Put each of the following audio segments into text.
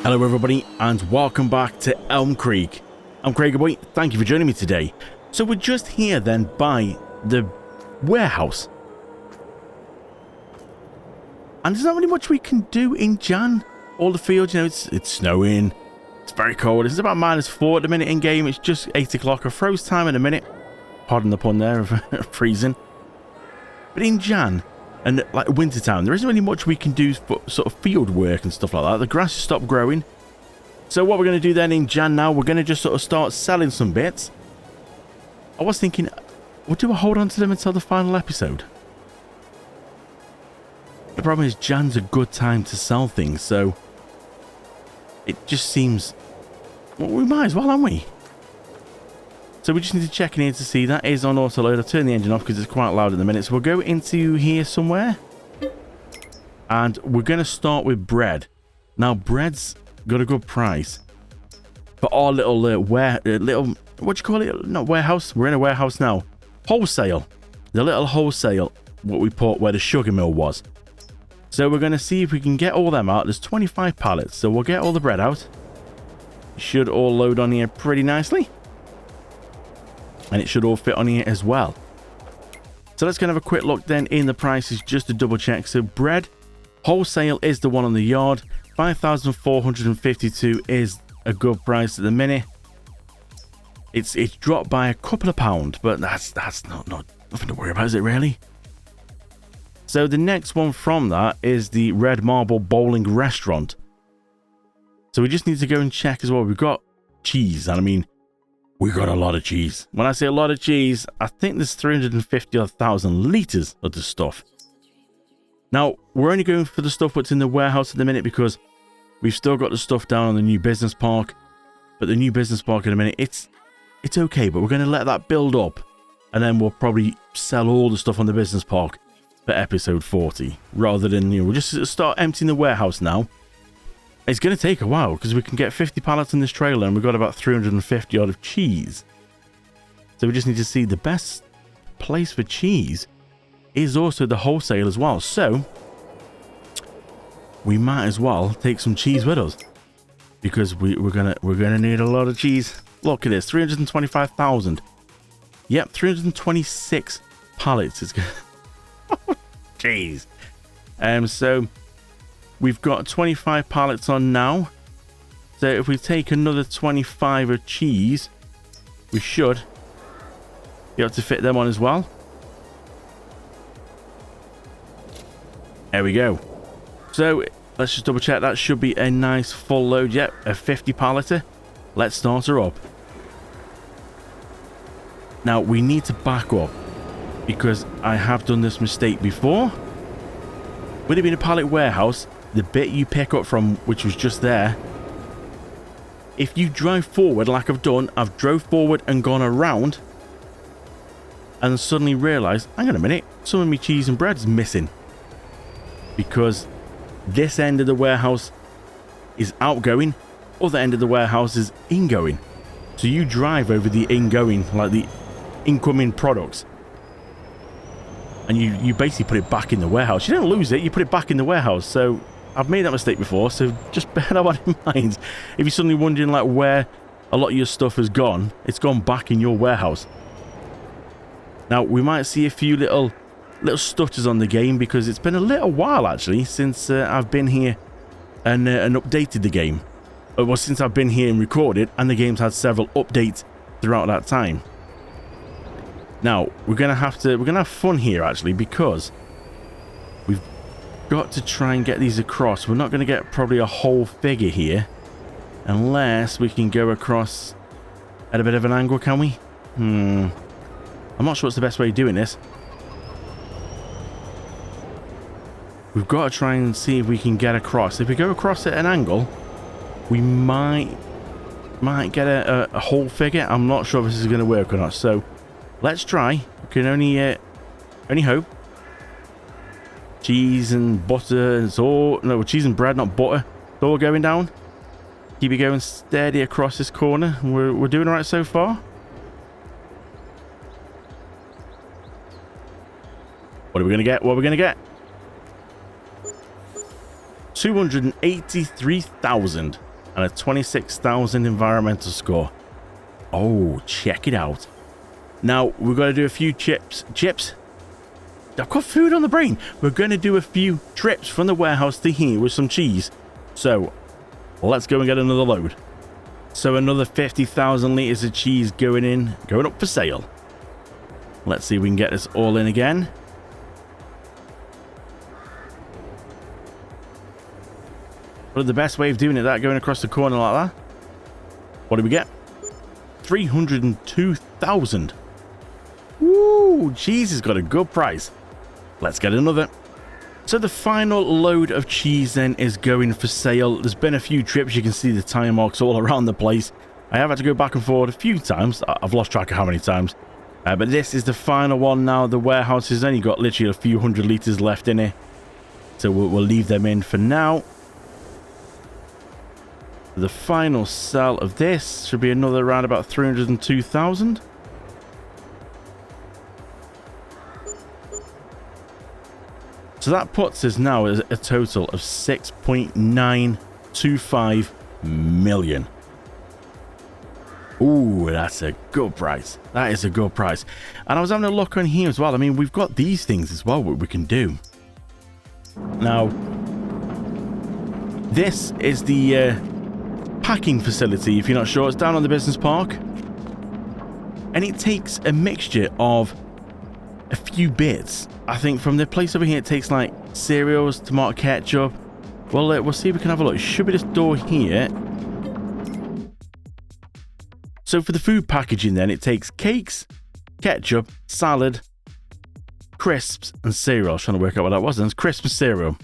Hello everybody and welcome back to Elm Creek. I'm Craigyboy, thank you for joining me today. So we're just here then by the warehouse. And there's not really much we can do in Jan. All the fields, you know, it's snowing, it's very cold, it's about -4 at the minute in game, it's just 8 o'clock, a froze time in a minute. Pardon the pun there of freezing. But in Jan, and like wintertime, there isn't really much we can do for sort of field work and stuff like that. The grass has stopped growing. So what we're going to do then in Jan now, we're going to just sort of start selling some bits. I was thinking, we'll do a hold on to them until the final episode. The problem is Jan's a good time to sell things, so it just seems, well, we might as well, haven't we? So we just need to check in here to see that is on autoload. I'll turn the engine off because it's quite loud at the minute. So we'll go into here somewhere. And we're going to start with bread. Now, bread's got a good price. For our little, what do you call it? Not warehouse. We're in a warehouse now. Wholesale. The little wholesale, what we put where the sugar mill was. So we're going to see if we can get all them out. There's 25 pallets. So we'll get all the bread out. It should all load on here pretty nicely. And it should all fit on here as well. So let's go and have a quick look then in the prices just to double check. So bread, wholesale is the one on the yard. 5,452 is a good price at the minute. It's dropped by a couple of pounds, but that's not nothing to worry about, is it really? So the next one from that is the Red Marble Bowling Restaurant. So we just need to go and check as well. We've got cheese, and I mean, we got a lot of cheese. When I say a lot of cheese, I think there's 350,000 litres of the stuff. Now, we're only going for the stuff what's in the warehouse at the minute because we've still got the stuff down on the new business park. But the new business park in a minute, it's okay, but we're going to let that build up. And then we'll probably sell all the stuff on the business park for episode 40. Rather than, you know, we'll just start emptying the warehouse now. It's going to take a while because we can get 50 pallets in this trailer and we've got about 350 odd of cheese. So we just need to see the best place for cheese is also the wholesale as well. So we might as well take some cheese with us because we're gonna need a lot of cheese. Look at this, 325,000. Yep, 326 pallets. It's jeez. So we've got 25 pallets on now. So if we take another 25 of cheese, we should be able to fit them on as well. There we go. So let's just double check. That should be a nice full load. Yep, a 50 palleter. Let's start her up. Now we need to back up because I have done this mistake before. Would it be in a pallet warehouse? The bit you pick up from, which was just there, if you drive forward like I've done, I've drove forward and gone around and suddenly realised, hang on a minute, some of my cheese and bread is missing because this end of the warehouse is outgoing, other end of the warehouse is ingoing. So you drive over the ingoing, like the incoming products, and you basically put it back in the warehouse. You don't lose it, you put it back in the warehouse. So I've made that mistake before, so just bear that one in mind. If you're suddenly wondering like where a lot of your stuff has gone, it's gone back in your warehouse. Now we might see a few little stutters on the game because it's been a little while actually since I've been here and updated the game. Well, since I've been here and recorded, and the game's had several updates throughout that time. Now we're gonna have fun here actually because we've got to try and get these across. We're not going to get probably a whole figure here unless we can go across at a bit of an angle, can we? I'm not sure what's the best way of doing this. We've got to try and see if we can get across. If we go across at an angle, we might get a whole figure. I'm not sure if this is going to work or not, so let's try. We can only hope. Cheese and butter, and it's all, no, cheese and bread, not butter. It's all going down. Keep it going steady across this corner. We're doing all right so far. What are we going to get? What are we going to get? 283,000. and a 26,000 environmental score. Oh, check it out. Now, we're going to do a few chips. I've got food on the brain. We're going to do a few trips from the warehouse to here with some cheese. So, let's go and get another load. So, another 50,000 litres of cheese going up for sale. Let's see if we can get this all in again. But the best way of doing it, that going across the corner like that. What do we get? 302,000. Woo! Cheese has got a good price. Let's get another. So the final load of cheese then is going for sale. There's been a few trips. You can see the tire marks all around the place. I have had to go back and forward a few times. I've lost track of how many times. But this is the final one now. The warehouse has only got literally a few hundred litres left in it. So we'll leave them in for now. The final sell of this should be another around about 302,000. So that puts us now at a total of 6.925 million. Ooh, that's a good price. That is a good price. And I was having a look on here as well. I mean, we've got these things as well, what we can do. Now, this is the packing facility, if you're not sure. It's down on the business park. And it takes a mixture of a few bits. I think from the place over here, it takes like cereals, tomato ketchup. Well, we'll see if we can have a look. It should be this door here. So for the food packaging then, it takes cakes, ketchup, salad, crisps, and cereal. I was trying to work out what that was. And it's crisps and cereal.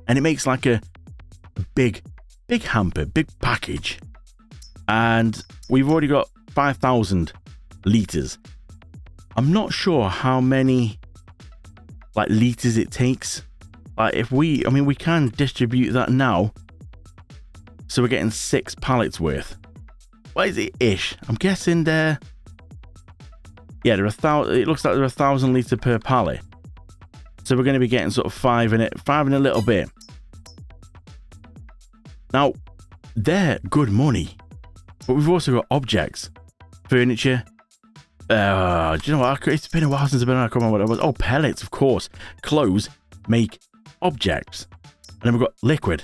And it makes like a big hamper, big package. And we've already got 5,000 litres. I'm not sure how many like litres it takes. Like if we can distribute that now. So we're getting 6 pallets worth. What is it ish? I'm guessing there. Yeah, there are 1,000. It looks like there are 1,000 litres per pallet. So we're going to be getting sort of 5 in it, 5 and a little bit. Now, they're good money. But we've also got objects, furniture. Do you know what? It's been a while since I've been on. I can't remember what it was. Oh, pellets, of course. Clothes make objects. And then we've got liquid,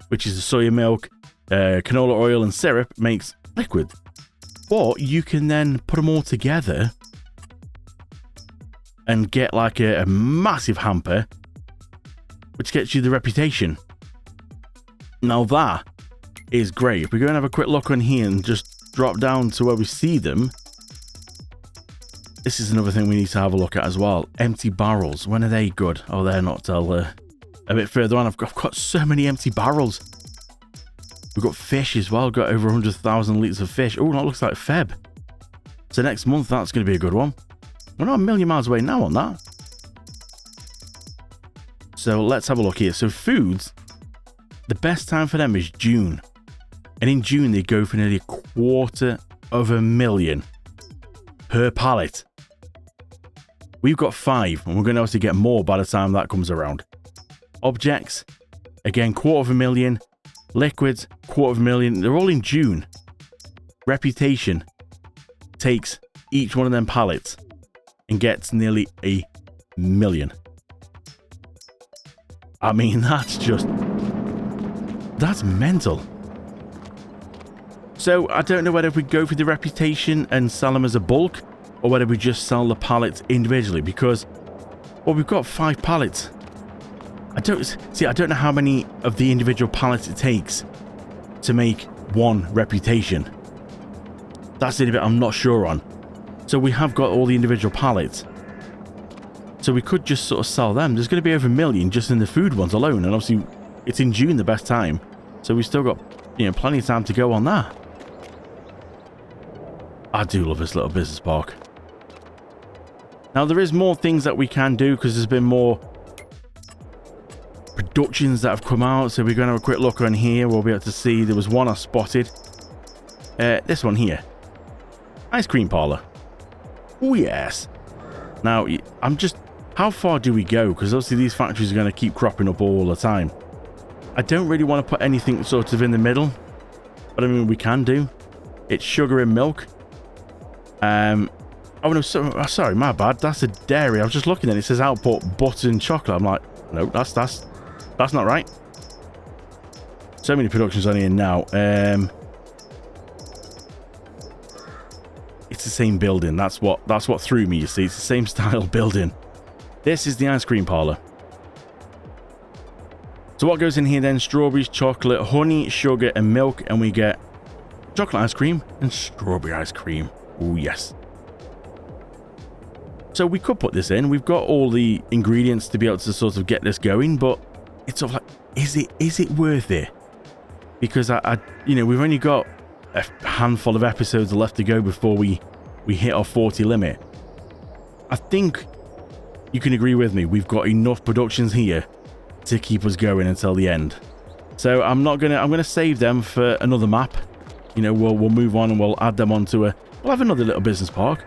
which is the soya milk, canola oil, and syrup makes liquid. But you can then put them all together and get like a massive hamper, which gets you the reputation. Now that is great. If we go and have a quick look on here and just drop down to where we see them. This is another thing we need to have a look at as well. Empty barrels. When are they good? Oh, they're not till a bit further on. I've got so many empty barrels. We've got fish as well. Got over 100,000 litres of fish. Oh, that looks like Feb. So next month, that's going to be a good one. We're not a million miles away now on that. So let's have a look here. So foods, the best time for them is June. And in June, they go for nearly 250,000 per pallet. We've got 5, and we're going to obviously get more by the time that comes around. Objects, again, 250,000. Liquids, 250,000. They're all in June. Reputation takes each one of them pallets and gets nearly 1 million. I mean, that's mental. So I don't know whether we go for the reputation and sell them as a bulk, or whether we just sell the pallets individually, because, well, we've got 5 pallets. I don't know how many of the individual pallets it takes to make one reputation. That's the bit I'm not sure on. So we have got all the individual pallets. So we could just sort of sell them. There's going to be over 1 million just in the food ones alone, and obviously it's in June, the best time. So we've still got, plenty of time to go on that. I do love this little business park. Now, there is more things that we can do because there's been more productions that have come out. So we're going to have a quick look on here. We'll be able to see there was one I spotted. This one here. Ice cream parlor. Oh, yes. Now, how far do we go? Because obviously these factories are going to keep cropping up all the time. I don't really want to put anything sort of in the middle, but I mean, we can do. It's sugar and milk. Oh no, sorry, my bad. That's a dairy. I was just looking at it. It says output butter and chocolate. I'm like, no, that's not right. So many productions on here now. It's the same building. That's what threw me, you see. It's the same style building. This is the ice cream parlor. So what goes in here then? Strawberries, chocolate, honey, sugar, and milk. And we get chocolate ice cream and strawberry ice cream. Oh, yes. So we could put this in. We've got all the ingredients to be able to sort of get this going. But it's sort of like, is it worth it? Because you know, we've only got a handful of episodes left to go before we hit our 40 limit. I think you can agree with me. We've got enough productions here to keep us going until the end. So I'm gonna save them for another map. You know, we'll move on and we'll add them onto we'll have another little business park.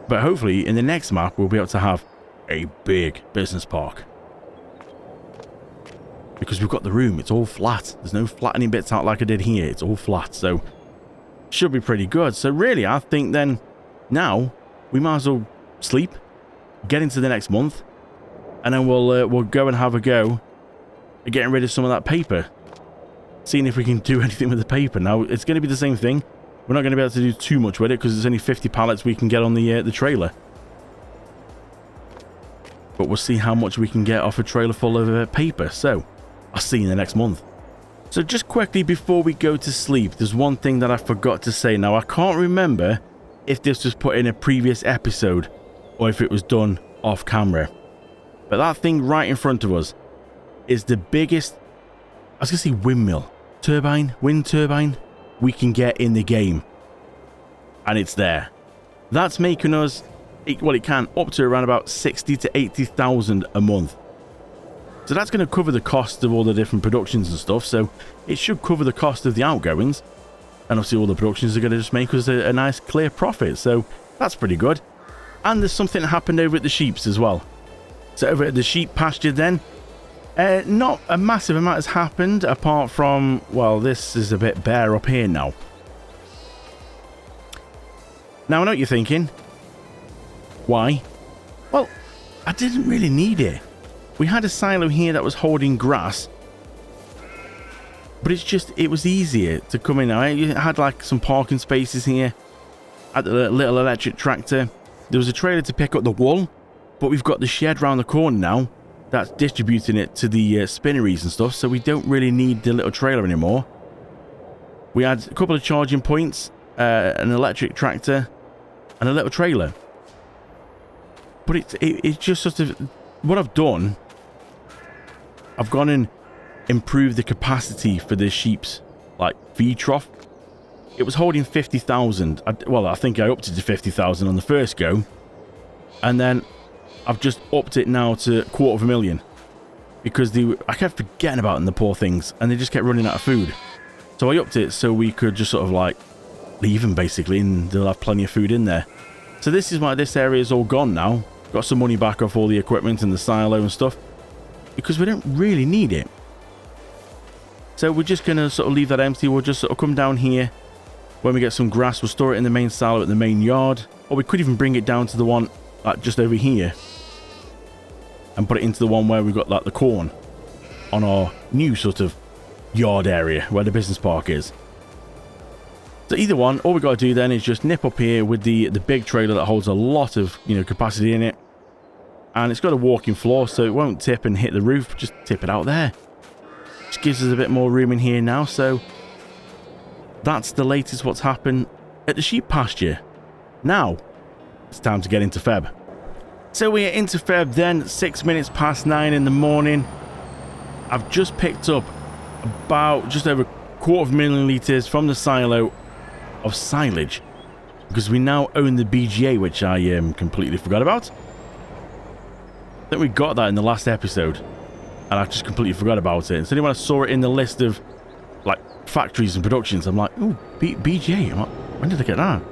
But hopefully in the next map we'll be able to have a big business park. Because we've got the room, it's all flat. There's no flattening bits out like I did here. It's all flat, so should be pretty good. So really, I think then now we might as well sleep, get into the next month, and then we'll go and have a go at getting rid of some of that paper. Seeing if we can do anything with the paper. Now, it's going to be the same thing. We're not going to be able to do too much with it because there's only 50 pallets we can get on the trailer. But we'll see how much we can get off a trailer full of paper. So I'll see you in the next month. So just quickly before we go to sleep, there's one thing that I forgot to say. Now, I can't remember if this was put in a previous episode or if it was done off camera. But that thing right in front of us is the biggest, I was going to say windmill, wind turbine we can get in the game. And it's there. That's making us, well, it can, up to around about 60 to 80,000 a month. So that's going to cover the cost of all the different productions and stuff. So it should cover the cost of the outgoings. And obviously all the productions are going to just make us a nice clear profit. So that's pretty good. And there's something that happened over at the sheeps as well. So over at the sheep pasture then, not a massive amount has happened apart from, well, this is a bit bare up here now. Now I know what you're thinking. Why? Well, I didn't really need it. We had a silo here that was holding grass. But it was easier to come in. I had like some parking spaces here. Had the little electric tractor. There was a trailer to pick up the wool. But we've got the shed round the corner now. That's distributing it to the spinneries and stuff. So we don't really need the little trailer anymore. We had a couple of charging points. An electric tractor. And a little trailer. But it's just sort of... What I've done... I've gone and improved the capacity for the sheep's like feed trough. It was holding 50,000. Well, I think I upped it to 50,000 on the first go. And then I've just upped it now to 250,000. Because I kept forgetting about them, the poor things. And they just kept running out of food. So I upped it so we could just sort of like leave them basically. And they'll have plenty of food in there. So this is why this area is all gone now. Got some money back off all the equipment and the silo and stuff. Because we don't really need it. So we're just going to sort of leave that empty. We'll just sort of come down here. When we get some grass, we'll store it in the main silo at the main yard. Or we could even bring it down to the one like just over here. And put it into the one where we've got like the corn. On our new sort of yard area where the business park is. So either one, all we got to do then is just nip up here with the big trailer that holds a lot of, you know, capacity in it. And it's got a walking floor, so it won't tip and hit the roof. Just tip it out there. Just gives us a bit more room in here now. So that's the latest what's happened at the sheep pasture. Now, it's time to get into Feb. So we're into Feb then, 6 minutes past 9 in the morning. I've just picked up about just over 250,000 litres from the silo of silage. Because we now own the BGA, which I completely forgot about. I think we got that in the last episode. And I just completely forgot about it. And so when I saw it in the list of like factories and productions, I'm like, oh, BGA. I'm like, when did I get that?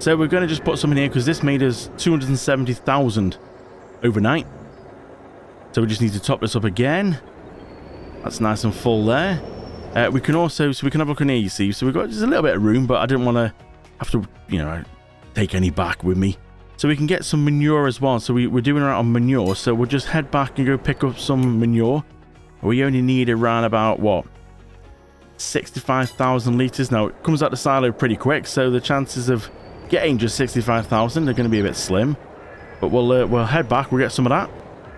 So we're going to just put some in here because this made us 270,000 overnight. So we just need to top this up again. That's nice and full there. We can also, so we can have a look in here, you see. So we've got just a little bit of room, but I didn't want to have to, you know, take any back with me. So we can get some manure as well. So we're doing right on manure. So we'll just head back and go pick up some manure. We only need around about, what, 65,000 litres. Now, it comes out the silo pretty quick, so the chances of getting just 65,000 are going to be a bit slim. But we'll head back, we'll get some of that.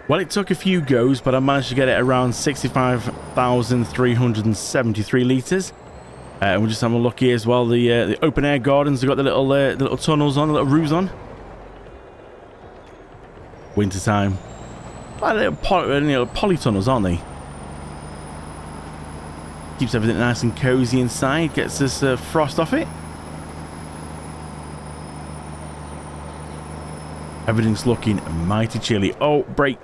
Well, it took a few goes, but I managed to get it around 65,373 litres. We'll just have a look here as well. The open air gardens, they've got the little tunnels on, the little roofs on. Winter time. Like little polytunnels, aren't they? Keeps everything nice and cozy inside, gets this frost off it. Everything's looking mighty chilly. Oh, brake.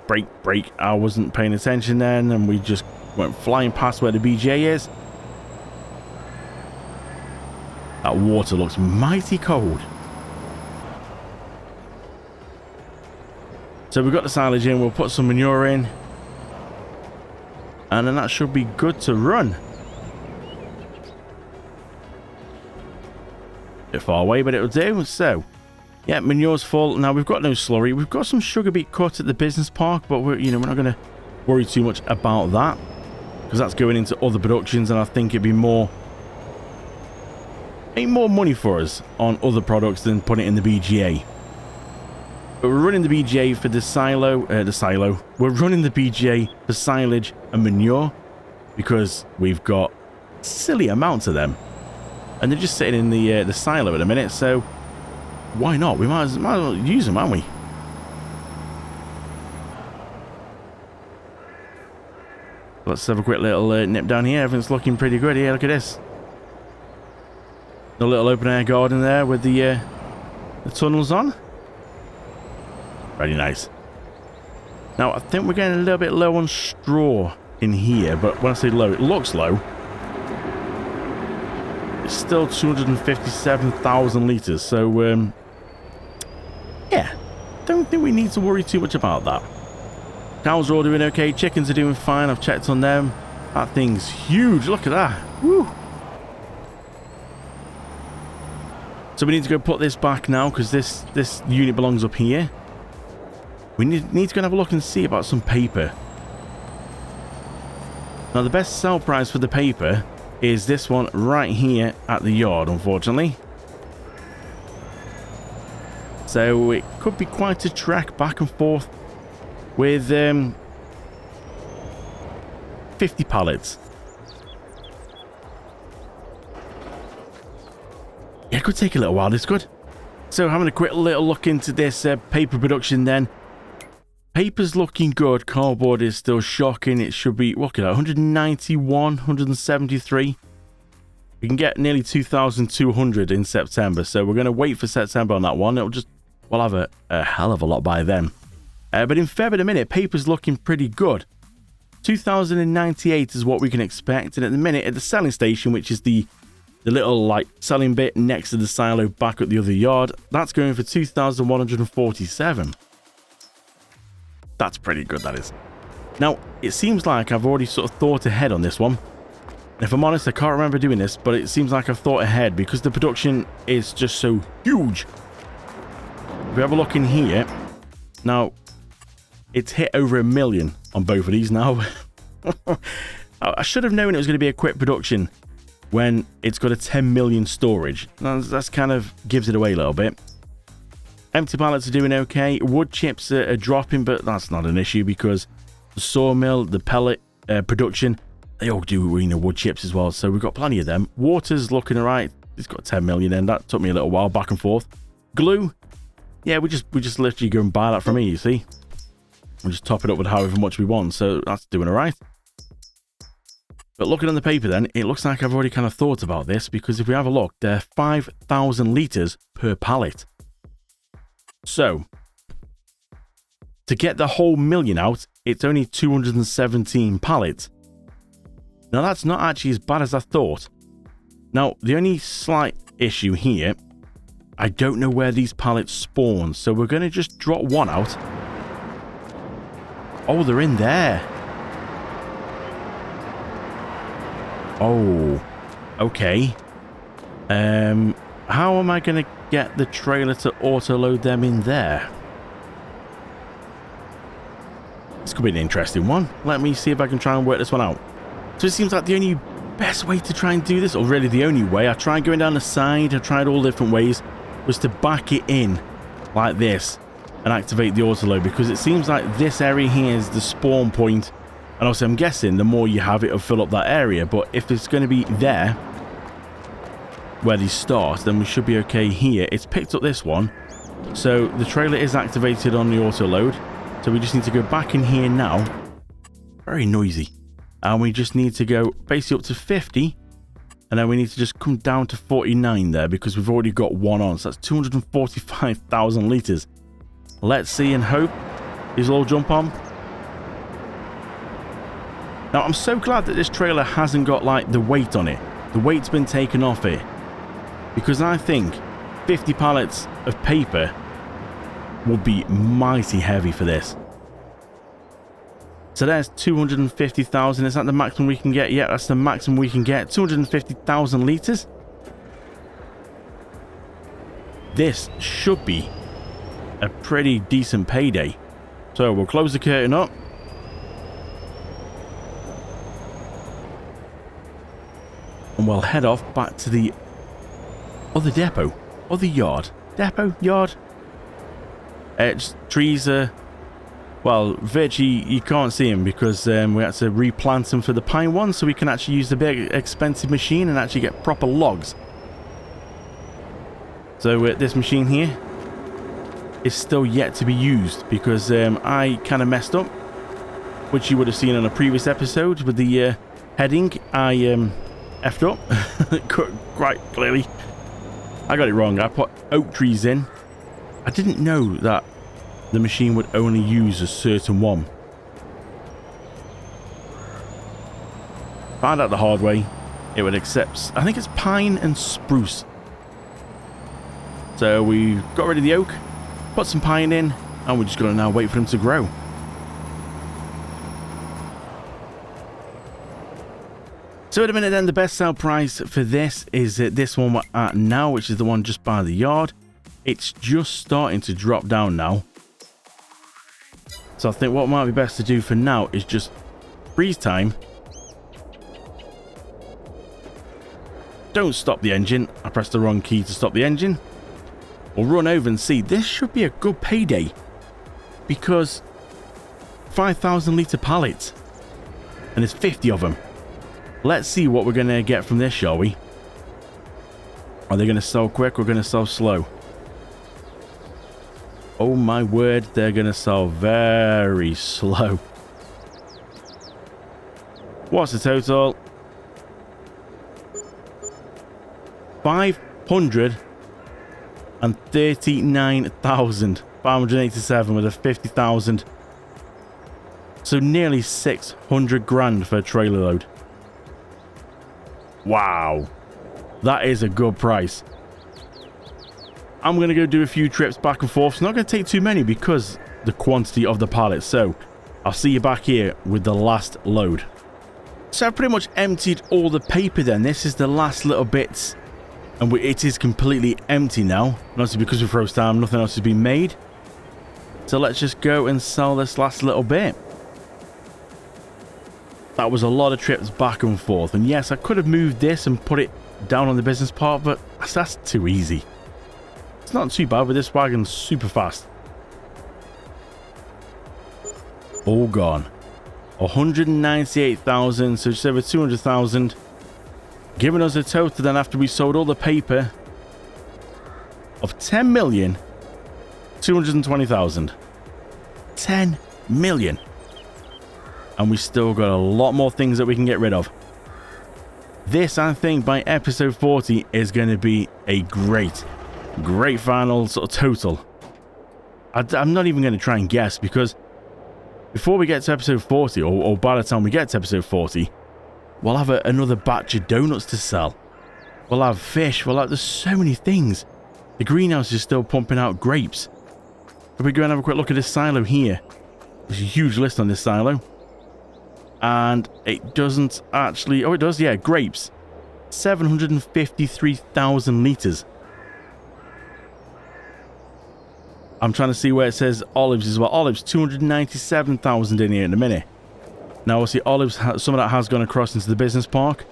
I wasn't paying attention then, and we just went flying past where the BJ is. That water looks mighty cold. So we've got the silage in, we'll put some manure in. And then that should be good to run. A bit far away, but it'll do. So, yeah, manure's full. Now, we've got no slurry. We've got some sugar beet cut at the business park, but we're not going to worry too much about that, because that's going into other productions, and I think it'd be more money for us on other products than putting it in the BGA. But we're running the BGA for the silo. We're running the BGA for silage and manure because we've got silly amounts of them, and they're just sitting in the silo at the minute. So why not? We might as well use them, aren't we? Let's have a quick little nip down here. Everything's looking pretty good here. Look at this. The little open air garden there with the tunnels on. Very nice. Now, I think we're getting a little bit low on straw in here, but when I say low, it looks low. It's still 257,000 litres, so, yeah, don't think we need to worry too much about that. Cows are all doing okay, chickens are doing fine, I've checked on them. That thing's huge, look at that. Woo! So we need to go put this back now, because this unit belongs up here. We need to go and have a look and see about some paper. Now, the best sell price for the paper is this one right here at the yard, unfortunately. So it could be quite a trek back and forth with 50 pallets. Yeah, it could take a little while, this could. So having a quick little look into this paper production then. Paper's looking good. Cardboard is still shocking. It should be, look at that, 191, 173. We can get nearly 2,200 in September. So we're going to wait for September on that one. We'll have a hell of a lot by then. But in Feb at the minute, paper's looking pretty good. 2,098 is what we can expect. And at the minute, at the selling station, which is the little like selling bit next to the silo back at the other yard, that's going for 2,147. That's pretty good, that is. Now, it seems like I've already sort of thought ahead on this one. If I'm honest, I can't remember doing this, but it seems like I've thought ahead because the production is just so huge. If we have a look in here, now, it's hit over 1 million on both of these now. I should have known it was going to be a quick production when it's got a 10 million storage. That's kind of gives it away a little bit. Empty pallets are doing okay. Wood chips are dropping, but that's not an issue because the sawmill, the pellet production, they all do wood chips as well. So we've got plenty of them. Water's looking alright. It's got 10 million in. That took me a little while back and forth. Glue, yeah, we just literally go and buy that from here, you see. We'll just top it up with however much we want. So that's doing alright. But looking on the paper then, it looks like I've already kind of thought about this because if we have a look, they're 5,000 litres per pallet. So, to get the whole million out, it's only 217 pallets. Now, that's not actually as bad as I thought. Now, the only slight issue here, I don't know where these pallets spawn, so we're going to just drop one out. Oh, they're in there. Oh, okay. How am I going to get the trailer to auto-load them in there? This could be an interesting one. Let me see if I can try and work this one out. So it seems like the only best way to try and do this, or really the only way, I tried going down the side, I tried all different ways, was to back it in like this and activate the autoload, because it seems like this area here is the spawn point, and also I'm guessing the more you have, it'll fill up that area. But if it's going to be there where these start, then we should be okay here. It's picked up this one, so the trailer is activated on the autoload. So we just need to go back in here now. Very noisy. And we just need to go basically up to 50. And then we need to just come down to 49 there, because we've already got one on. So that's 245,000 litres. Let's see and hope these will all jump on. Now, I'm so glad that this trailer hasn't got, like, the weight on it. The weight's been taken off it. Because I think 50 pallets of paper will be mighty heavy for this. So there's 250,000. Is that the maximum we can get? Yeah, that's the maximum we can get. 250,000 litres. This should be a pretty decent payday. So we'll close the curtain up. And we'll head off back to the other depot. Other yard. Depot? Yard? Trees are, well, virtually you can't see them, because we had to replant them for the pine one, so we can actually use the big expensive machine and actually get proper logs. So this machine here is still yet to be used, because I kind of messed up, which you would have seen on a previous episode with the heading. I effed up quite clearly. I got it wrong. I put oak trees in. I didn't know that the machine would only use a certain one. Found out the hard way. It would accept, I think it's pine and spruce. So we got rid of the oak, put some pine in, and we're just going to now wait for them to grow. So at a minute then, the best sale price for this is this one we're at now, which is the one just by the yard. It's just starting to drop down now. So I think what might be best to do for now is just freeze time. Don't stop the engine. I pressed the wrong key to stop the engine. We'll run over and see. This should be a good payday, because 5,000 litre pallets, and there's 50 of them. Let's see what we're going to get from this, shall we? Are they going to sell quick or going to sell slow? Oh my word, they're going to sell very slow. What's the total? 539,587 with a 50,000. So nearly 600 grand for a trailer load. Wow. That is a good price. I'm going to go do a few trips back and forth. It's not going to take too many because the quantity of the pallets. So I'll see you back here with the last load. So I've pretty much emptied all the paper then. This is the last little bits. And it is completely empty now. And obviously because we froze time, nothing else has been made. So let's just go and sell this last little bit. That was a lot of trips back and forth. And yes, I could have moved this and put it down on the business part, but that's too easy. It's not too bad with this wagon, super fast. All gone. 198,000, so just over 200,000. Giving us a total then, after we sold all the paper, of 10,220,000. 10 million. And we still got a lot more things that we can get rid of. This, I think, by episode 40 is going to be a great final sort of total. I'm not even going to try and guess, because before we get to episode 40, or by the time we get to episode 40, we'll have another batch of donuts to sell. We'll have fish. There's so many things. The greenhouse is still pumping out grapes. If we go and have a quick look at this silo here. There's a huge list on this silo. And it doesn't actually... Oh, it does. Yeah, grapes. 753,000 litres. I'm trying to see where it says olives as well. Olives, 297,000 in here in a minute. Now, obviously, olives, some of that has gone across into the business park.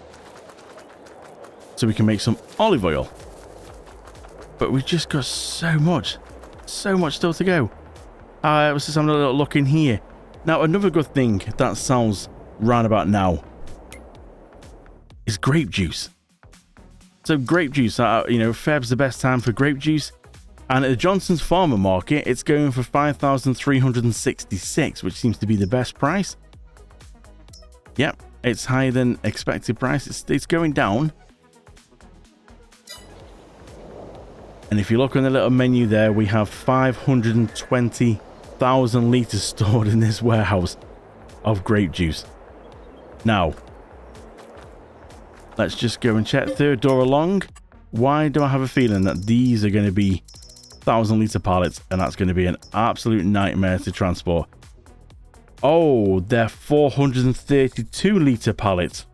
So we can make some olive oil. But we've just got so much still to go. I was just having a little look in here. Now, another good thing that sells round about now is grape juice. So grape juice, you know, Feb's the best time for grape juice. And at the Johnson's Farmer Market, it's going for 5,366, which seems to be the best price. Yep, it's higher than expected price. It's going down. And if you look on the little menu there, we have 520,000 litres stored in this warehouse of grape juice. Now, let's just go and check third door along. Why do I have a feeling that these are going to be 1,000 litre pallets, and that's going to be an absolute nightmare to transport? Oh, they're 432 litre pallets.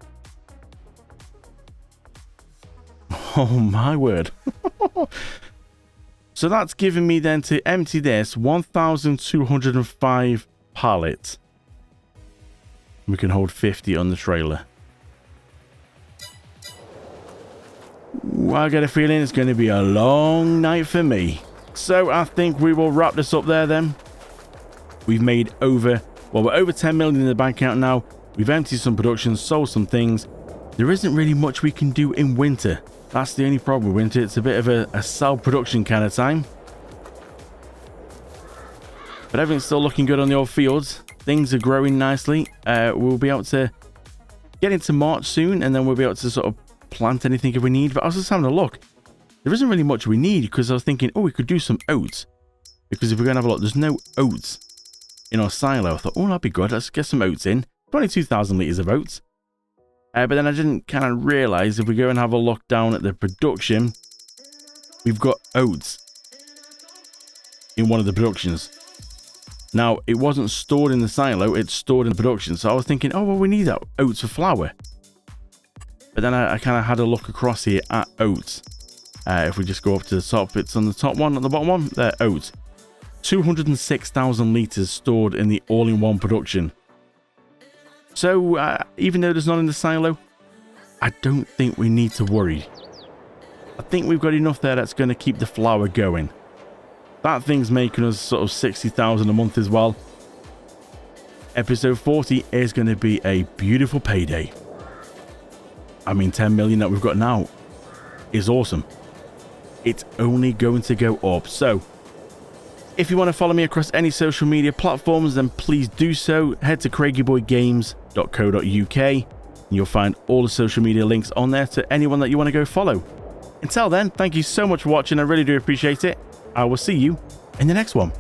Oh my word. So that's giving me then to empty this 1,205 pallets. We can hold 50 on the trailer. Ooh, I get a feeling it's going to be a long night for me. So I think we will wrap this up there then. We've made over, well, we're over 10 million in the bank account now. We've emptied some production, sold some things. There isn't really much we can do in winter. That's the only problem with winter. It's a bit of a sell production kind of time. But everything's still looking good on the old fields. Things are growing nicely. We'll be able to get into March soon, and then we'll be able to sort of plant anything if we need. But I was just having a look. There isn't really much we need, because I was thinking, oh, we could do some oats. Because if we're going to have a look, there's no oats in our silo. I thought, oh, that'd be good. Let's get some oats in. 22,000 litres of oats. But then I didn't kind of realise, if we go and have a look down at the production, we've got oats in one of the productions. Now, it wasn't stored in the silo, it's stored in the production. So I was thinking, oh, well, we need that oats for flour. But then I kind of had a look across here at oats. If we just go up to the top, it's on the top one, on the bottom one, they're oats. 206,000 litres stored in the all-in-one production. So, even though there's none in the silo, I don't think we need to worry. I think we've got enough there that's going to keep the flour going. That thing's making us sort of 60,000 a month as well. Episode 40 is going to be a beautiful payday. I mean, 10 million that we've got now is awesome. It's only going to go up. So, if you want to follow me across any social media platforms, then please do so. Head to craigyboygames.co.uk and you'll find all the social media links on there to anyone that you want to go follow. Until then, thank you so much for watching. I really do appreciate it. I will see you in the next one.